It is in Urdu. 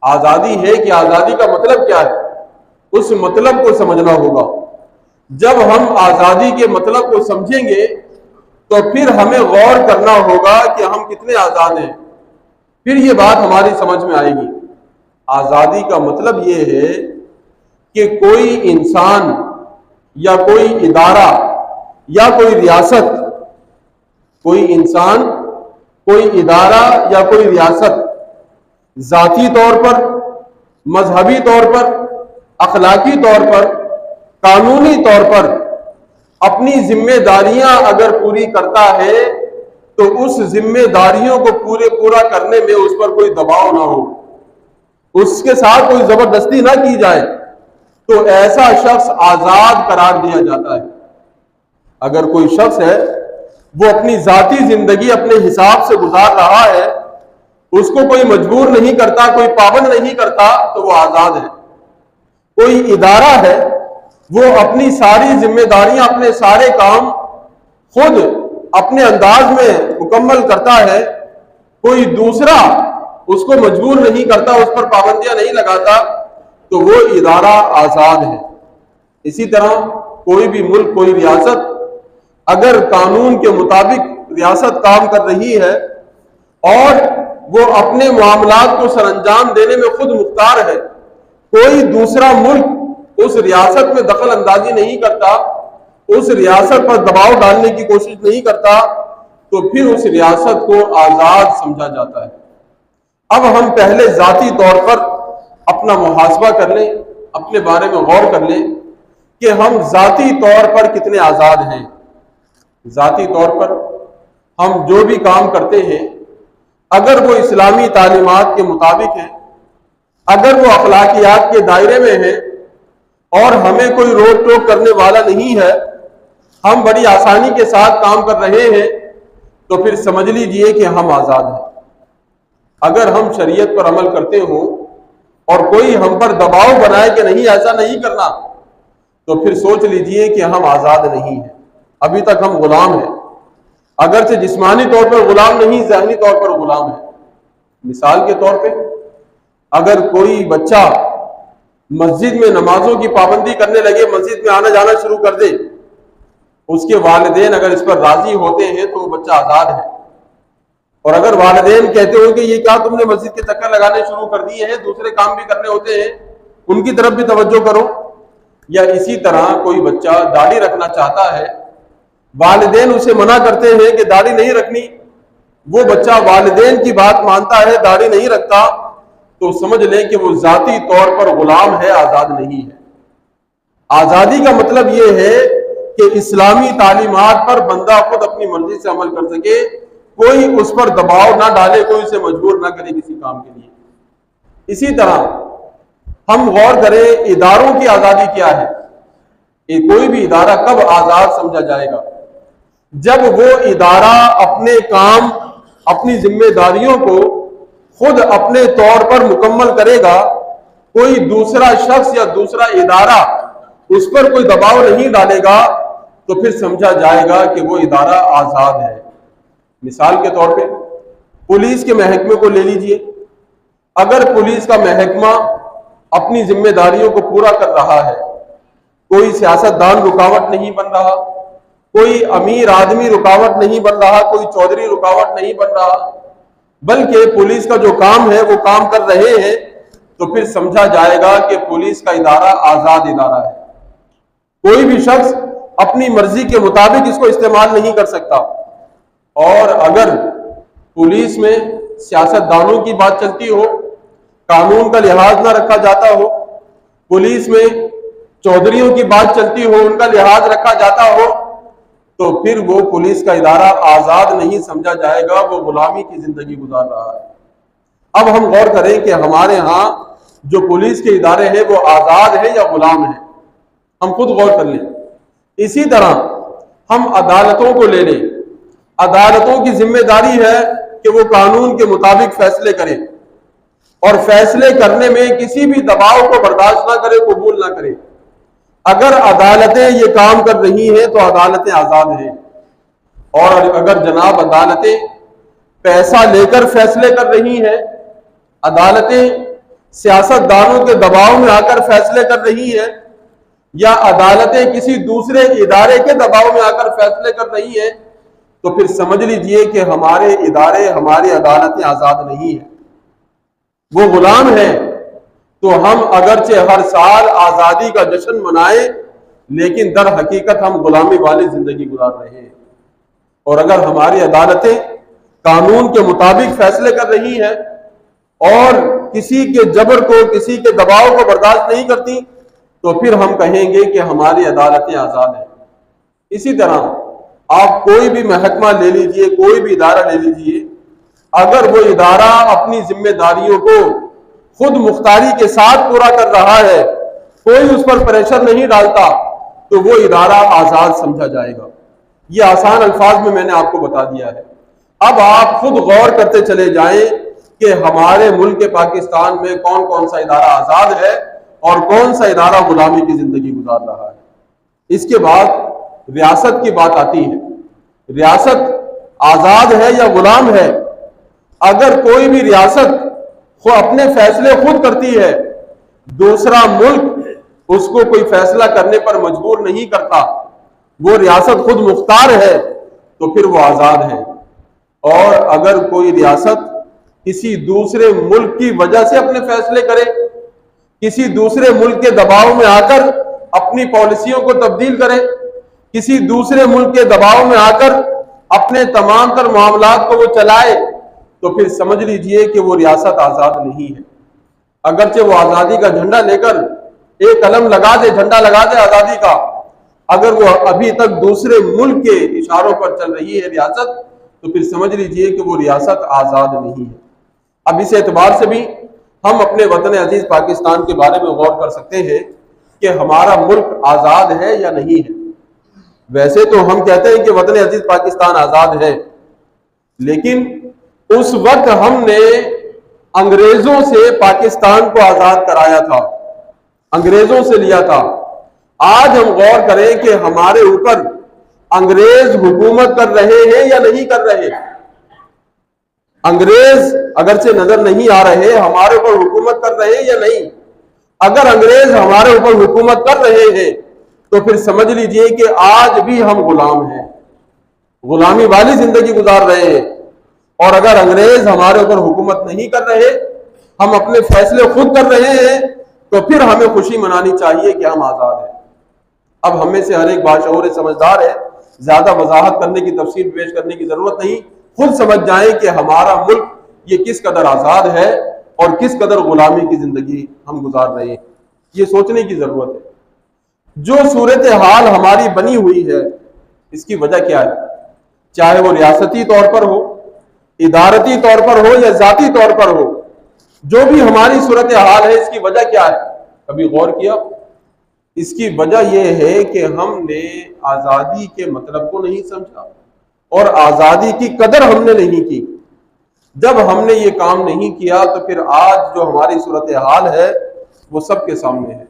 آزادی ہے کہ آزادی کا مطلب کیا ہے، اس مطلب کو سمجھنا ہوگا۔ جب ہم آزادی کے مطلب کو سمجھیں گے تو پھر ہمیں غور کرنا ہوگا کہ ہم کتنے آزاد ہیں، پھر یہ بات ہماری سمجھ میں آئے گی۔ آزادی کا مطلب یہ ہے کہ کوئی انسان یا کوئی ادارہ یا کوئی ریاست، کوئی انسان، کوئی ادارہ یا کوئی ریاست ذاتی طور پر، مذہبی طور پر، اخلاقی طور پر، قانونی طور پر اپنی ذمہ داریاں اگر پوری کرتا ہے تو اس ذمہ داریوں کو پورا کرنے میں اس پر کوئی دباؤ نہ ہو، اس کے ساتھ کوئی زبردستی نہ کی جائے، تو ایسا شخص آزاد قرار دیا جاتا ہے۔ اگر کوئی شخص ہے وہ اپنی ذاتی زندگی اپنے حساب سے گزار رہا ہے، اس کو کوئی مجبور نہیں کرتا، کوئی پابند نہیں کرتا، تو وہ آزاد ہے۔ کوئی ادارہ ہے وہ اپنی ساری ذمہ داریاں، اپنے سارے کام خود اپنے انداز میں مکمل کرتا ہے، کوئی دوسرا اس کو مجبور نہیں کرتا، اس پر پابندیاں نہیں لگاتا، تو وہ ادارہ آزاد ہے۔ اسی طرح کوئی بھی ملک، کوئی ریاست اگر قانون کے مطابق ریاست کام کر رہی ہے اور وہ اپنے معاملات کو سر انجام دینے میں خود مختار ہے، کوئی دوسرا ملک اس ریاست میں دخل اندازی نہیں کرتا، اس ریاست پر دباؤ ڈالنے کی کوشش نہیں کرتا، تو پھر اس ریاست کو آزاد سمجھا جاتا ہے۔ اب ہم پہلے ذاتی طور پر اپنا محاسبہ کر لیں، اپنے بارے میں غور کر لیں کہ ہم ذاتی طور پر کتنے آزاد ہیں۔ ذاتی طور پر ہم جو بھی کام کرتے ہیں، اگر وہ اسلامی تعلیمات کے مطابق ہیں، اگر وہ اخلاقیات کے دائرے میں ہیں اور ہمیں کوئی روک ٹوک کرنے والا نہیں ہے، ہم بڑی آسانی کے ساتھ کام کر رہے ہیں، تو پھر سمجھ لیجئے کہ ہم آزاد ہیں۔ اگر ہم شریعت پر عمل کرتے ہوں اور کوئی ہم پر دباؤ بنائے کہ نہیں ایسا نہیں کرنا، تو پھر سوچ لیجئے کہ ہم آزاد نہیں ہیں، ابھی تک ہم غلام ہیں۔ اگرچہ جسمانی طور پر غلام نہیں، ذہنی طور پر غلام ہے۔ مثال کے طور پہ اگر کوئی بچہ مسجد میں نمازوں کی پابندی کرنے لگے، مسجد میں آنا جانا شروع کر دے، اس کے والدین اگر اس پر راضی ہوتے ہیں تو وہ بچہ آزاد ہے۔ اور اگر والدین کہتے ہو کہ یہ کیا تم نے مسجد کے چکر لگانے شروع کر دیے ہیں، دوسرے کام بھی کرنے ہوتے ہیں، ان کی طرف بھی توجہ کرو۔ یا اسی طرح کوئی بچہ داڑھی رکھنا چاہتا ہے، والدین اسے منع کرتے ہیں کہ داڑھی نہیں رکھنی، وہ بچہ والدین کی بات مانتا ہے، داڑھی نہیں رکھتا، تو سمجھ لیں کہ وہ ذاتی طور پر غلام ہے، آزاد نہیں ہے۔ آزادی کا مطلب یہ ہے کہ اسلامی تعلیمات پر بندہ خود اپنی مرضی سے عمل کر سکے، کوئی اس پر دباؤ نہ ڈالے، کوئی اسے مجبور نہ کرے کسی کام کے لیے۔ اسی طرح ہم غور کریں اداروں کی آزادی کیا ہے۔ کوئی بھی ادارہ کب آزاد سمجھا جائے گا؟ جب وہ ادارہ اپنے کام، اپنی ذمہ داریوں کو خود اپنے طور پر مکمل کرے گا، کوئی دوسرا شخص یا دوسرا ادارہ اس پر کوئی دباؤ نہیں ڈالے گا، تو پھر سمجھا جائے گا کہ وہ ادارہ آزاد ہے۔ مثال کے طور پہ پولیس کے محکمے کو لے لیجئے۔ اگر پولیس کا محکمہ اپنی ذمہ داریوں کو پورا کر رہا ہے، کوئی سیاستدان رکاوٹ نہیں بن رہا، کوئی امیر آدمی رکاوٹ نہیں بن رہا، کوئی چودھری رکاوٹ نہیں بن رہا، بلکہ پولیس کا جو کام ہے وہ کام کر رہے ہیں، تو پھر سمجھا جائے گا کہ پولیس کا ادارہ آزاد ادارہ ہے۔ کوئی بھی شخص اپنی مرضی کے مطابق اس کو استعمال نہیں کر سکتا۔ اور اگر پولیس میں سیاستدانوں کی بات چلتی ہو، قانون کا لحاظ نہ رکھا جاتا ہو، پولیس میں چودھریوں کی بات چلتی ہو، ان کا لحاظ رکھا جاتا ہو، تو پھر وہ پولیس کا ادارہ آزاد نہیں سمجھا جائے گا، وہ غلامی کی زندگی گزار رہا ہے۔ اب ہم غور کریں کہ ہمارے ہاں جو پولیس کے ادارے ہیں وہ آزاد ہیں یا غلام ہیں، ہم خود غور کر لیں۔ اسی طرح ہم عدالتوں کو لے لیں۔ عدالتوں کی ذمہ داری ہے کہ وہ قانون کے مطابق فیصلے کریں اور فیصلے کرنے میں کسی بھی دباؤ کو برداشت نہ کرے، قبول نہ کرے۔ اگر عدالتیں یہ کام کر رہی ہیں تو عدالتیں آزاد ہیں، اور اگر جناب عدالتیں پیسہ لے کر فیصلے کر رہی ہیں، عدالتیں سیاست دانوں کے دباؤ میں آ کر فیصلے کر رہی ہیں یا عدالتیں کسی دوسرے ادارے کے دباؤ میں آ کر فیصلے کر رہی ہیں، تو پھر سمجھ لیجئے کہ ہمارے ادارے، ہماری عدالتیں آزاد نہیں ہیں، وہ غلام ہیں۔ تو ہم اگرچہ ہر سال آزادی کا جشن منائیں، لیکن در حقیقت ہم غلامی والی زندگی گزار رہے ہیں۔ اور اگر ہماری عدالتیں قانون کے مطابق فیصلے کر رہی ہیں اور کسی کے جبر کو، کسی کے دباؤ کو برداشت نہیں کرتی، تو پھر ہم کہیں گے کہ ہماری عدالتیں آزاد ہیں۔ اسی طرح آپ کوئی بھی محکمہ لے لیجئے، کوئی بھی ادارہ لے لیجئے، اگر وہ ادارہ اپنی ذمہ داریوں کو خود مختاری کے ساتھ پورا کر رہا ہے، کوئی اس پر پریشر نہیں ڈالتا، تو وہ ادارہ آزاد سمجھا جائے گا۔ یہ آسان الفاظ میں نے آپ کو بتا دیا ہے۔ اب آپ خود غور کرتے چلے جائیں کہ ہمارے ملک پاکستان میں کون کون سا ادارہ آزاد ہے اور کون سا ادارہ غلامی کی زندگی گزار رہا ہے۔ اس کے بعد ریاست کی بات آتی ہے۔ ریاست آزاد ہے یا غلام ہے؟ اگر کوئی بھی ریاست اپنے فیصلے خود کرتی ہے، دوسرا ملک اس کو کوئی فیصلہ کرنے پر مجبور نہیں کرتا، وہ ریاست خود مختار ہے، تو پھر وہ آزاد ہے۔ اور اگر کوئی ریاست کسی دوسرے ملک کی وجہ سے اپنے فیصلے کرے، کسی دوسرے ملک کے دباؤ میں آ کر اپنی پالیسیوں کو تبدیل کرے، کسی دوسرے ملک کے دباؤ میں آ کر اپنے تمام تر معاملات کو وہ چلائے، تو پھر سمجھ لیجئے کہ وہ ریاست آزاد نہیں ہے۔ اگرچہ وہ آزادی کا جھنڈا لے کر ایک قلم لگا دے، جھنڈا لگا دے آزادی کا، اگر وہ ابھی تک دوسرے ملک کے اشاروں پر چل رہی ہے ریاست، تو پھر سمجھ لیجئے کہ وہ ریاست آزاد نہیں ہے۔ اب اس اعتبار سے بھی ہم اپنے وطن عزیز پاکستان کے بارے میں غور کر سکتے ہیں کہ ہمارا ملک آزاد ہے یا نہیں ہے۔ ویسے تو ہم کہتے ہیں کہ وطن عزیز پاکستان آزاد ہے، لیکن اس وقت ہم نے انگریزوں سے پاکستان کو آزاد کرایا تھا، انگریزوں سے لیا تھا۔ آج ہم غور کریں کہ ہمارے اوپر انگریز حکومت کر رہے ہیں یا نہیں کر رہے۔ انگریز اگرچہ نظر نہیں آ رہے، ہمارے اوپر حکومت کر رہے ہیں یا نہیں؟ اگر انگریز ہمارے اوپر حکومت کر رہے ہیں تو پھر سمجھ لیجئے کہ آج بھی ہم غلام ہیں، غلامی والی زندگی گزار رہے ہیں۔ اور اگر انگریز ہمارے اوپر حکومت نہیں کر رہے، ہم اپنے فیصلے خود کر رہے ہیں، تو پھر ہمیں خوشی منانی چاہیے کہ ہم آزاد ہیں۔ اب ہم میں سے ہر ایک باشعور سمجھدار ہے، زیادہ وضاحت کرنے کی، تفصیل پیش کرنے کی ضرورت نہیں، خود سمجھ جائیں کہ ہمارا ملک یہ کس قدر آزاد ہے اور کس قدر غلامی کی زندگی ہم گزار رہے ہیں۔ یہ سوچنے کی ضرورت ہے۔ جو صورتحال ہماری بنی ہوئی ہے، اس کی وجہ کیا ہے؟ چاہے وہ ریاستی طور پر ہو، ادارتی طور پر ہو یا ذاتی طور پر ہو، جو بھی ہماری صورتحال ہے، اس کی وجہ کیا ہے؟ کبھی غور کیا؟ اس کی وجہ یہ ہے کہ ہم نے آزادی کے مطلب کو نہیں سمجھا اور آزادی کی قدر ہم نے نہیں کی۔ جب ہم نے یہ کام نہیں کیا تو پھر آج جو ہماری صورتحال ہے وہ سب کے سامنے ہے۔